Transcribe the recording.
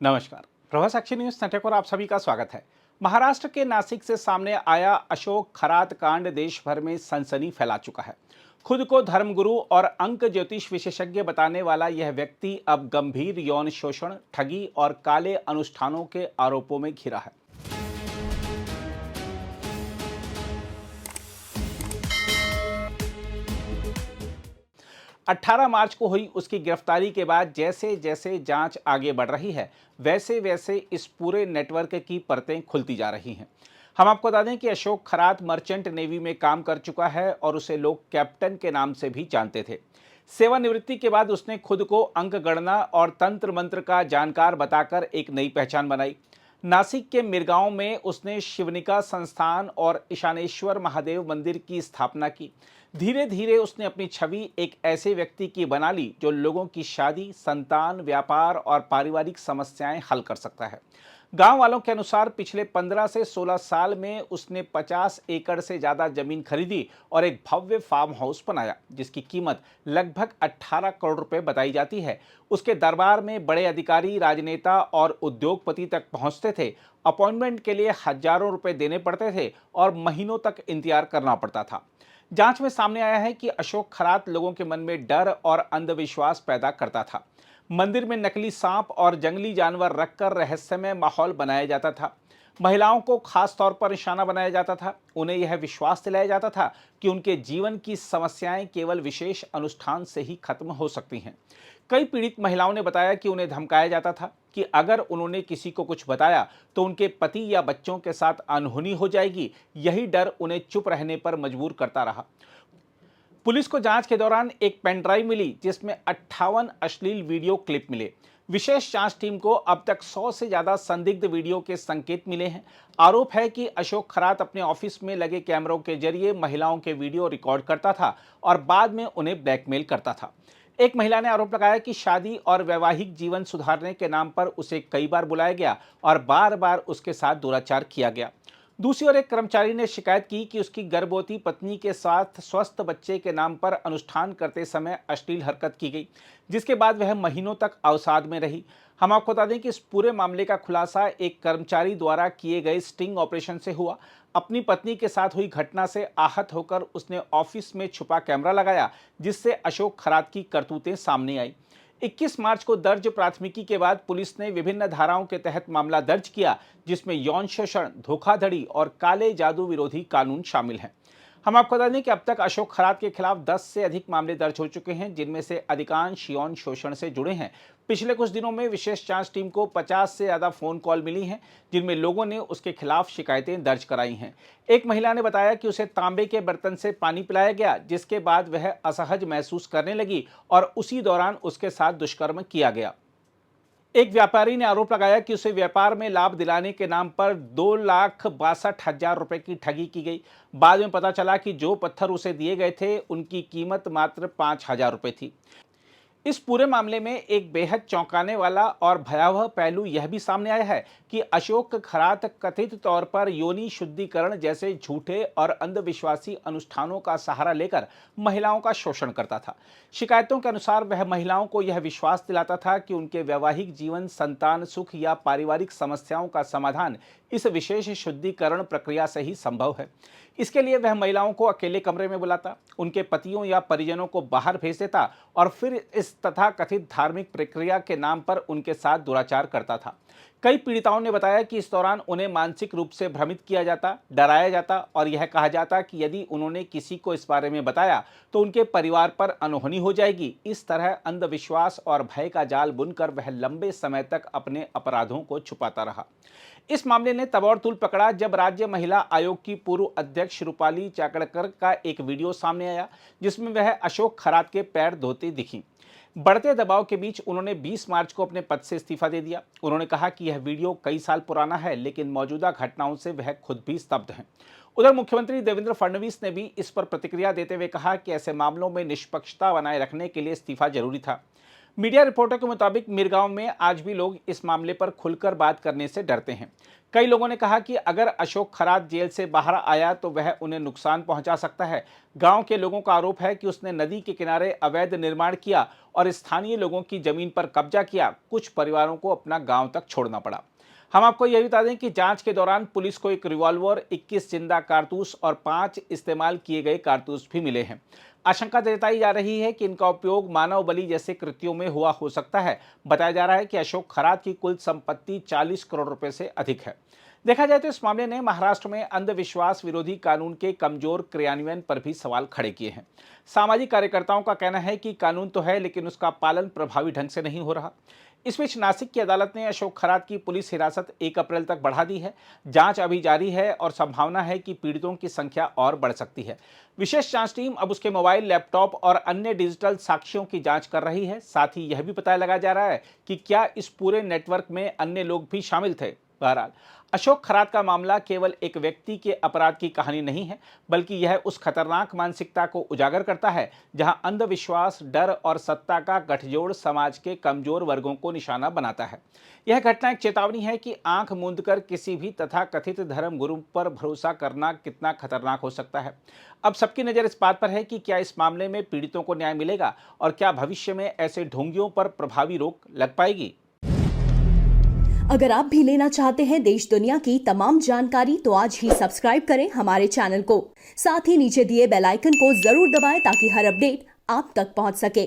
नमस्कार। प्रभा साक्षी news network पर आप सभी का स्वागत है। महाराष्ट्र के नासिक से सामने आया अशोक खरात कांड देश भर में सनसनी फैला चुका है। खुद को धर्मगुरु और अंक ज्योतिष विशेषज्ञ बताने वाला यह व्यक्ति अब गंभीर यौन शोषण, ठगी और काले अनुष्ठानों के आरोपों में घिरा है। 18 मार्च को हुई उसकी गिरफ्तारी के बाद जैसे जैसे जांच आगे बढ़ रही है, वैसे वैसे इस पूरे नेटवर्क की परतें खुलती जा रही हैं। हम आपको बता दें कि अशोक खरात मर्चेंट नेवी में काम कर चुका है और उसे लोग कैप्टन के नाम से भी जानते थे। सेवानिवृत्ति के बाद उसने खुद को अंक गणना और तंत्र मंत्र का जानकार बताकर एक नई पहचान बनाई। नासिक के मिरगांव में उसने शिवनिका संस्थान और ईशानेश्वर महादेव मंदिर की स्थापना की। धीरे धीरे उसने अपनी छवि एक ऐसे व्यक्ति की बना ली जो लोगों की शादी, संतान, व्यापार और पारिवारिक समस्याएं हल कर सकता है। गांव वालों के अनुसार पिछले 15 से 16 साल में उसने 50 एकड़ से ज्यादा जमीन खरीदी और एक भव्य फार्म हाउस बनाया जिसकी कीमत लगभग 18 करोड़ रुपए बताई जाती है। उसके दरबार में बड़े अधिकारी, राजनेता और उद्योगपति तक पहुंचते थे। अपॉइंटमेंट के लिए हजारों रुपए देने पड़ते थे और महीनों तक इंतजार करना पड़ता था। जांच में सामने आया है कि अशोक खरात लोगों के मन में डर और अंधविश्वास पैदा करता था। मंदिर में नकली सांप और जंगली जानवर रखकर रहस्यमय माहौल बनाया जाता था। महिलाओं को खास तौर पर निशाना बनाया जाता था। उन्हें यह विश्वास दिलाया जाता था कि उनके जीवन की समस्याएं केवल विशेष अनुष्ठान से ही खत्म हो सकती हैं। कई पीड़ित महिलाओं ने बताया कि उन्हें धमकाया जाता था कि अगर उन्होंने किसी को कुछ बताया तो उनके पति या बच्चों के साथ अनहोनी हो जाएगी। यही डर उन्हें चुप रहने पर मजबूर करता रहा। पुलिस को जांच के दौरान एक पेन ड्राइव मिली जिसमें 58 अश्लील वीडियो क्लिप मिले। विशेष जांच टीम को अब तक 100 से ज्यादा संदिग्ध वीडियो के संकेत मिले हैं। आरोप है कि अशोक खरात अपने ऑफिस में लगे कैमरों के जरिए महिलाओं के वीडियो रिकॉर्ड करता था और बाद में उन्हें ब्लैकमेल करता था। एक महिला ने आरोप लगाया कि शादी और वैवाहिक जीवन सुधारने के नाम पर उसे कई बार बुलाया गया और बार बार उसके साथ दुराचार किया गया। दूसरी ओर एक कर्मचारी ने शिकायत की कि उसकी गर्भवती पत्नी के साथ स्वस्थ बच्चे के नाम पर अनुष्ठान करते समय अश्लील हरकत की गई, जिसके बाद वह महीनों तक अवसाद में रही। हम आपको बता दें कि इस पूरे मामले का खुलासा एक कर्मचारी द्वारा किए गए स्टिंग ऑपरेशन से हुआ। अपनी पत्नी के साथ हुई घटना से आहत होकर उसने ऑफिस में छुपा कैमरा लगाया, जिससे अशोक खरात की करतूतें सामने आई। 21 मार्च को दर्ज प्राथमिकी के बाद पुलिस ने विभिन्न धाराओं के तहत मामला दर्ज किया, जिसमें यौन शोषण, धोखाधड़ी और काले जादू विरोधी कानून शामिल हैं। हम आपको बता दें कि अब तक अशोक खरात के खिलाफ 10 से अधिक मामले दर्ज हो चुके हैं, जिनमें से अधिकांश यौन शोषण से जुड़े हैं। पिछले कुछ दिनों में विशेष जांच टीम को 50 से ज्यादा फोन कॉल मिली हैं, जिनमें लोगों ने उसके खिलाफ शिकायतें दर्ज कराई हैं। एक महिला ने बताया कि उसे तांबे के बर्तन से पानी पिलाया गया, जिसके बाद वह असहज महसूस करने लगी और उसी दौरान उसके साथ दुष्कर्म किया गया। एक व्यापारी ने आरोप लगाया कि उसे व्यापार में लाभ दिलाने के नाम पर 2,62,000 रुपए की ठगी की गई। बाद में पता चला कि जो पत्थर उसे दिए गए थे उनकी कीमत मात्र 5,000 रुपए थी। इस पूरे मामले में एक बेहद चौंकाने वाला और भयावह पहलू यह भी सामने आया है कि अशोक खरात कथित तौर पर योनि शुद्धिकरण जैसे झूठे और अंधविश्वासी अनुष्ठानों का सहारा लेकर महिलाओं का शोषण करता था। शिकायतों के अनुसार वह महिलाओं को यह विश्वास दिलाता था कि उनके वैवाहिक जीवन, संतान सुख या पारिवारिक समस्याओं का समाधान इस विशेष शुद्धिकरण प्रक्रिया से ही संभव है। इसके लिए वह महिलाओं को अकेले कमरे में बुलाता, उनके पतियों या परिजनों को बाहर भेज देता और फिर इस तथाकथित धार्मिक प्रक्रिया के नाम पर उनके साथ दुराचार करता था। कई पीड़िताओं ने बताया कि इस दौरान उन्हें मानसिक रूप से भ्रमित किया जाता, डराया जाता और यह कहा जाता कि यदि उन्होंने किसी को इस बारे में बताया तो उनके परिवार पर अनहोनी हो जाएगी। इस तरह अंधविश्वास और भय का जाल बुनकर वह लंबे समय तक अपने अपराधों को छुपाता रहा। इस मामले ने तब और तूल पकड़ा जब राज्य महिला आयोग की पूर्व अध्यक्ष रूपाली चाकणकर का एक वीडियो सामने आया, जिसमें वह अशोक खरात के पैर धोती दिखी। बढ़ते दबाव के बीच उन्होंने 20 मार्च को अपने पद से इस्तीफा दे दिया। उन्होंने कहा कि यह वीडियो कई साल पुराना है, लेकिन मौजूदा घटनाओं से वह खुद भी स्तब्ध हैं। उधर मुख्यमंत्री देवेंद्र फडणवीस ने भी इस पर प्रतिक्रिया देते हुए कहा कि ऐसे मामलों में निष्पक्षता बनाए रखने के लिए इस्तीफा जरूरी था। मीडिया रिपोर्टों के मुताबिक मिरगांव में आज भी लोग इस मामले पर खुलकर बात करने से डरते हैं। कई लोगों ने कहा कि अगर अशोक खरात जेल से बाहर आया तो वह उन्हें नुकसान पहुंचा सकता है। गांव के लोगों का आरोप है कि उसने नदी के किनारे अवैध निर्माण किया और स्थानीय लोगों की जमीन पर कब्जा किया। कुछ परिवारों को अपना गांव तक छोड़ना पड़ा। हम आपको यह बता दें कि जांच के दौरान पुलिस को एक रिवॉल्वर, 21 जिंदा कारतूस और 5 इस्तेमाल किए गए कारतूस भी मिले हैं। आशंका जताई जा रही है कि इनका उपयोग मानव बलि जैसे कृत्यों में हुआ हो सकता है। बताया जा रहा है कि अशोक खरात की कुल संपत्ति 40 करोड़ रुपए से अधिक है। देखा जाए तो इस मामले ने महाराष्ट्र में अंधविश्वास विरोधी कानून के कमजोर क्रियान्वयन पर भी सवाल खड़े किए हैं। सामाजिक कार्यकर्ताओं का कहना है कि कानून तो है, लेकिन उसका पालन प्रभावी ढंग से नहीं हो रहा। इस बीच नासिक की अदालत ने अशोक खरात की पुलिस हिरासत 1 अप्रैल तक बढ़ा दी है। जांच अभी जारी है और संभावना है कि पीड़ितों की संख्या और बढ़ सकती है। विशेष जांच टीम अब उसके मोबाइल, लैपटॉप और अन्य डिजिटल साक्ष्यों की जांच कर रही है। साथ ही यह भी पता लगाया जा रहा है कि क्या इस पूरे नेटवर्क में अन्य लोग भी शामिल थे। बहरहाल, अशोक खरात का मामला केवल एक व्यक्ति के अपराध की कहानी नहीं है, बल्कि यह उस खतरनाक मानसिकता को उजागर करता है जहां अंधविश्वास, डर और सत्ता का गठजोड़ समाज के कमजोर वर्गों को निशाना बनाता है। यह घटना एक चेतावनी है कि आंख मूंद कर किसी भी तथाकथित धर्म गुरु पर भरोसा करना कितना खतरनाक हो सकता है। अब सबकी नजर इस बात पर है कि क्या इस मामले में पीड़ितों को न्याय मिलेगा और क्या भविष्य में ऐसे ढोंगियों पर प्रभावी रोक लग पाएगी। अगर आप भी लेना चाहते हैं देश दुनिया की तमाम जानकारी तो आज ही सब्सक्राइब करें हमारे चैनल को। साथ ही नीचे दिए बेल आइकन को जरूर दबाएं ताकि हर अपडेट आप तक पहुंच सके।